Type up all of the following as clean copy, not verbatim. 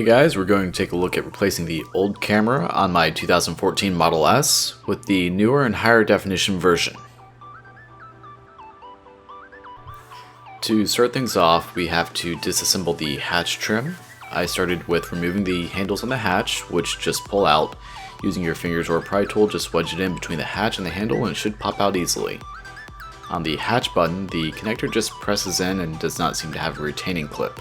Hey guys, we're going to take a look at replacing the old camera on my 2014 Model S with the newer and higher definition version. To start things off, we have to disassemble the hatch trim. I started with removing the handles on the hatch, which just pull out. Using your fingers or a pry tool, just wedge it in between the hatch and the handle and it should pop out easily. On the hatch button, the connector just presses in and does not seem to have a retaining clip.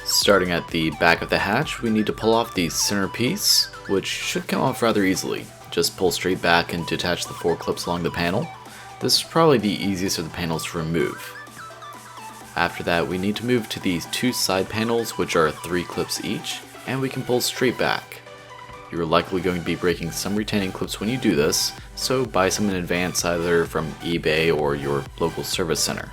Starting at the back of the hatch, we need to pull off the center piece, which should come off rather easily. Just pull straight back and detach the 4 clips along the panel. This is probably the easiest of the panels to remove. After that, we need to move to these 2 side panels, which are 3 clips each, and we can pull straight back. You're likely going to be breaking some retaining clips when you do this, so buy some in advance either from eBay or your local service center.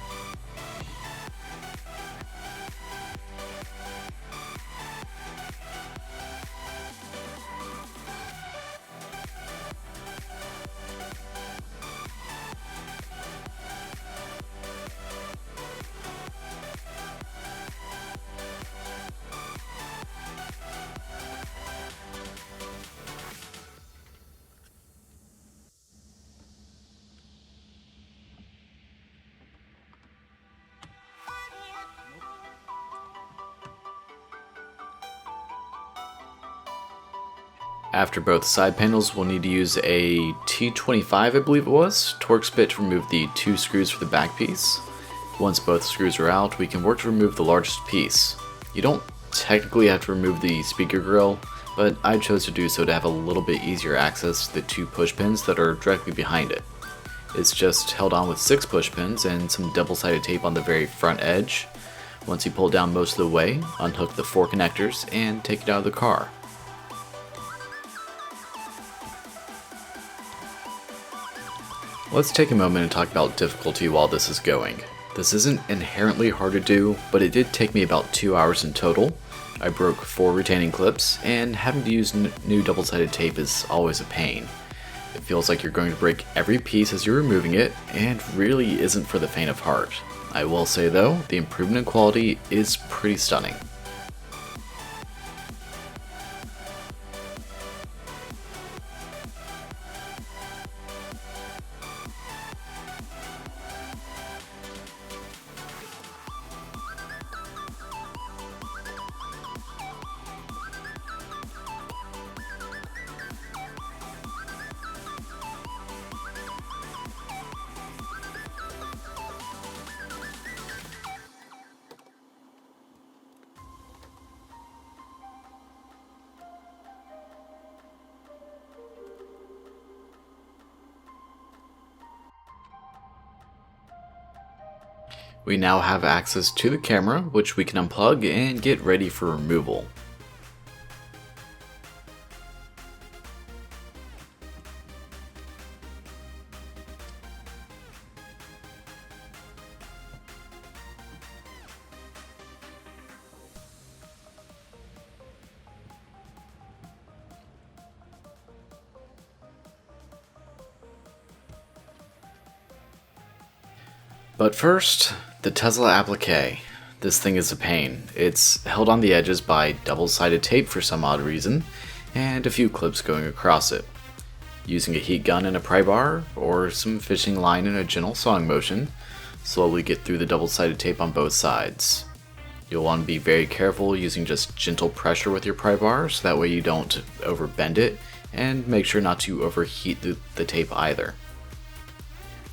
After both side panels, we'll need to use a T25, I believe it was, Torx bit to remove the 2 screws for the back piece. Once both screws are out, we can work to remove the largest piece. You don't technically have to remove the speaker grill, but I chose to do so to have a little bit easier access to the 2 push pins that are directly behind it. It's just held on with 6 push pins and some double-sided tape on the very front edge. Once you pull down most of the way, unhook the 4 connectors and take it out of the car. Let's take a moment and talk about difficulty while this is going. This isn't inherently hard to do, but it did take me about 2 hours in total. I broke 4 retaining clips, and having to use new double-sided tape is always a pain. It feels like you're going to break every piece as you're removing it, and really isn't for the faint of heart. I will say though, the improvement in quality is pretty stunning. We now have access to the camera, which we can unplug and get ready for removal. But first, the Tesla applique. This thing is a pain. It's held on the edges by double-sided tape for some odd reason, and a few clips going across it. Using a heat gun and a pry bar, or some fishing line in a gentle sawing motion, slowly get through the double-sided tape on both sides. You'll want to be very careful using just gentle pressure with your pry bar, so that way you don't overbend it, and make sure not to overheat the tape either.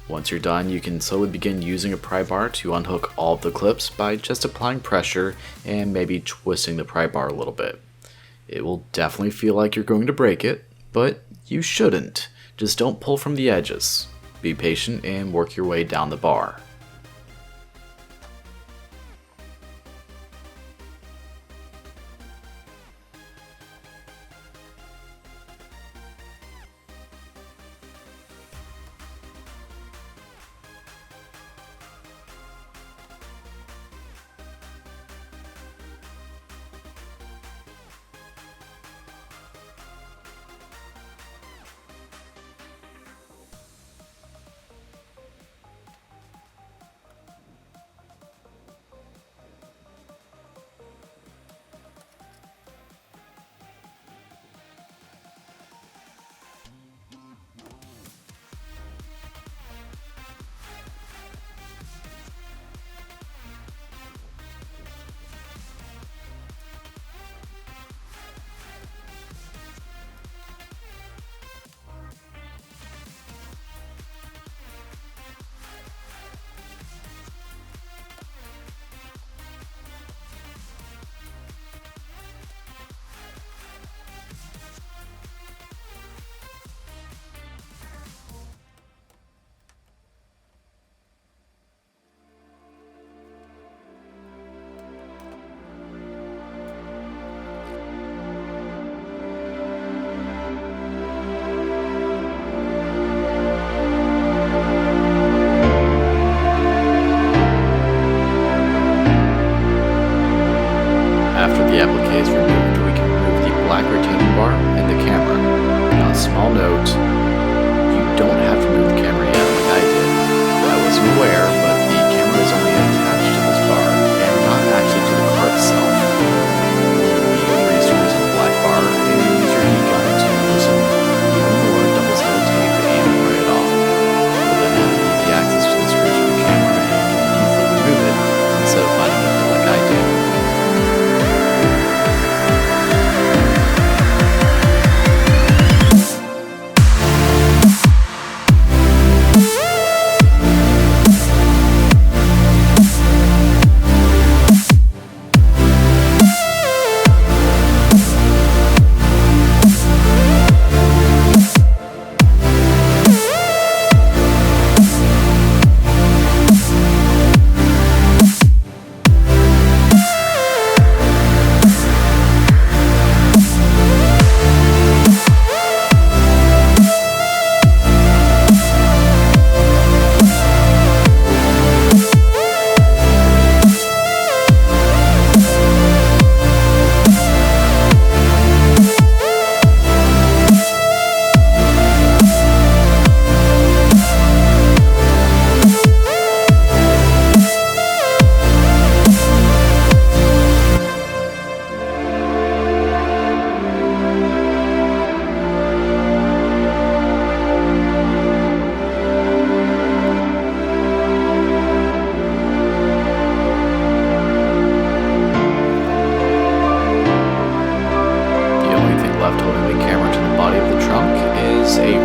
Once you're done, you can slowly begin using a pry bar to unhook all of the clips by just applying pressure and maybe twisting the pry bar a little bit. It will definitely feel like you're going to break it, but you shouldn't. Just don't pull from the edges. Be patient and work your way down the bar.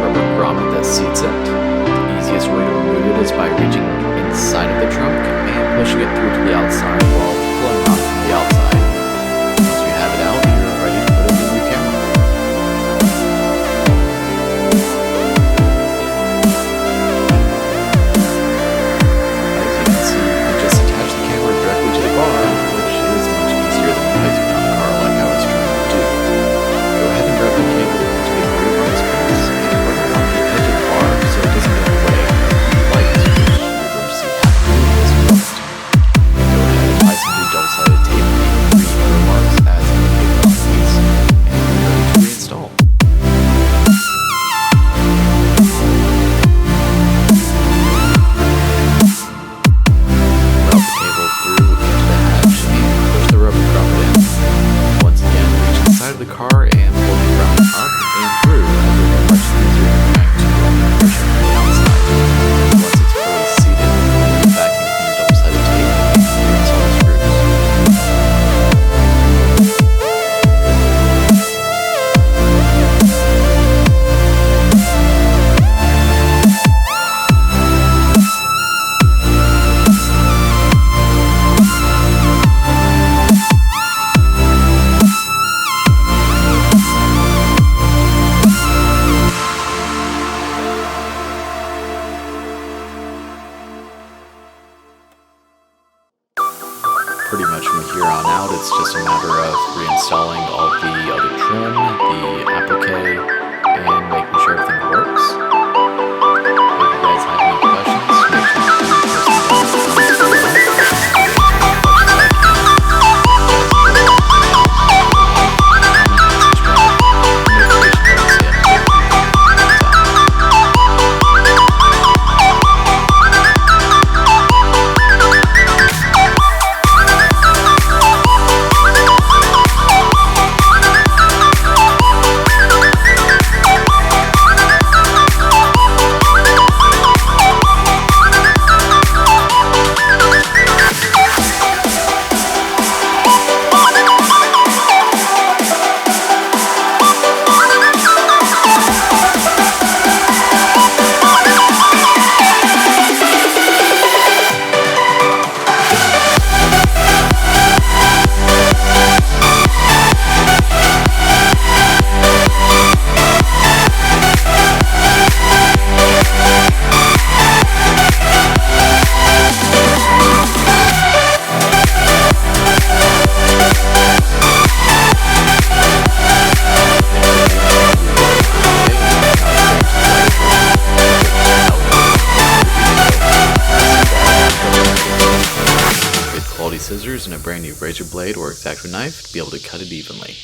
rubber grommet that seats it. The easiest way to remove it is by reaching inside of the trunk and pushing it through to the outside while pulling it out from the outside. Once you have it out, you're ready to put in the new camera. As you can see, you can just attach the camera directly to the bar, which is much easier than placing it on the car like I was trying to do. Go ahead and grab the cable to the groove on this piece and run it along the edge of the bar so it doesn't get in the way of the lights, which you're going to see happening in this moment. Go ahead and apply some new double-sided tape to the green marks as indicated on the piece, and you're ready to reinstall. Route the cable through into the hatch and push the rubber grommet in. Once again, reach inside of the car and pull the grommet up and through, as it will be much easier than trying to push it from the outside. Once it's fully seated, remove the backing from your double-sided tape and reinstall the screws. Pretty much from here on out, it's just a matter of reinstalling all the other trim, the applique, and making sure everything works. If you guys have any questions, make sure to post them down in the comments below. Scissors and a brand new razor blade or X-Acto knife to be able to cut it evenly.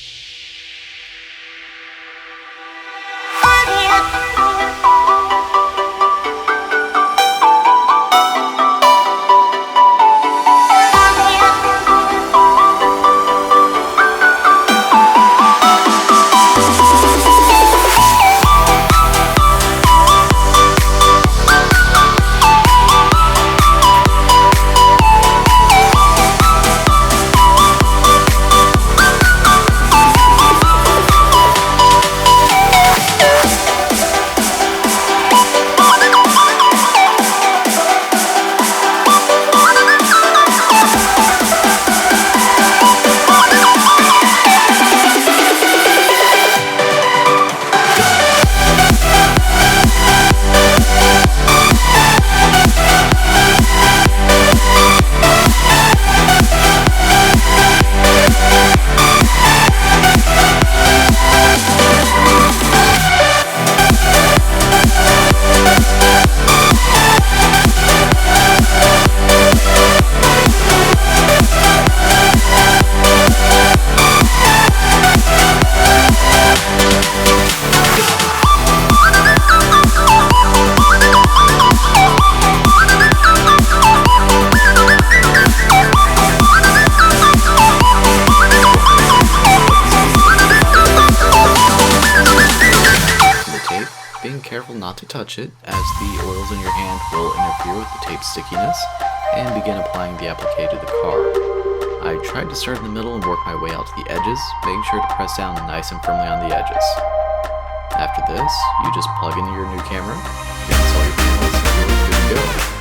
Careful not to touch it, as the oils in your hand will interfere with the tape stickiness, and begin applying the applique to the car. I tried to start in the middle and work my way out to the edges, making sure to press down nice and firmly on the edges. After this, you just plug in your new camera, install your panels, and you're good to go.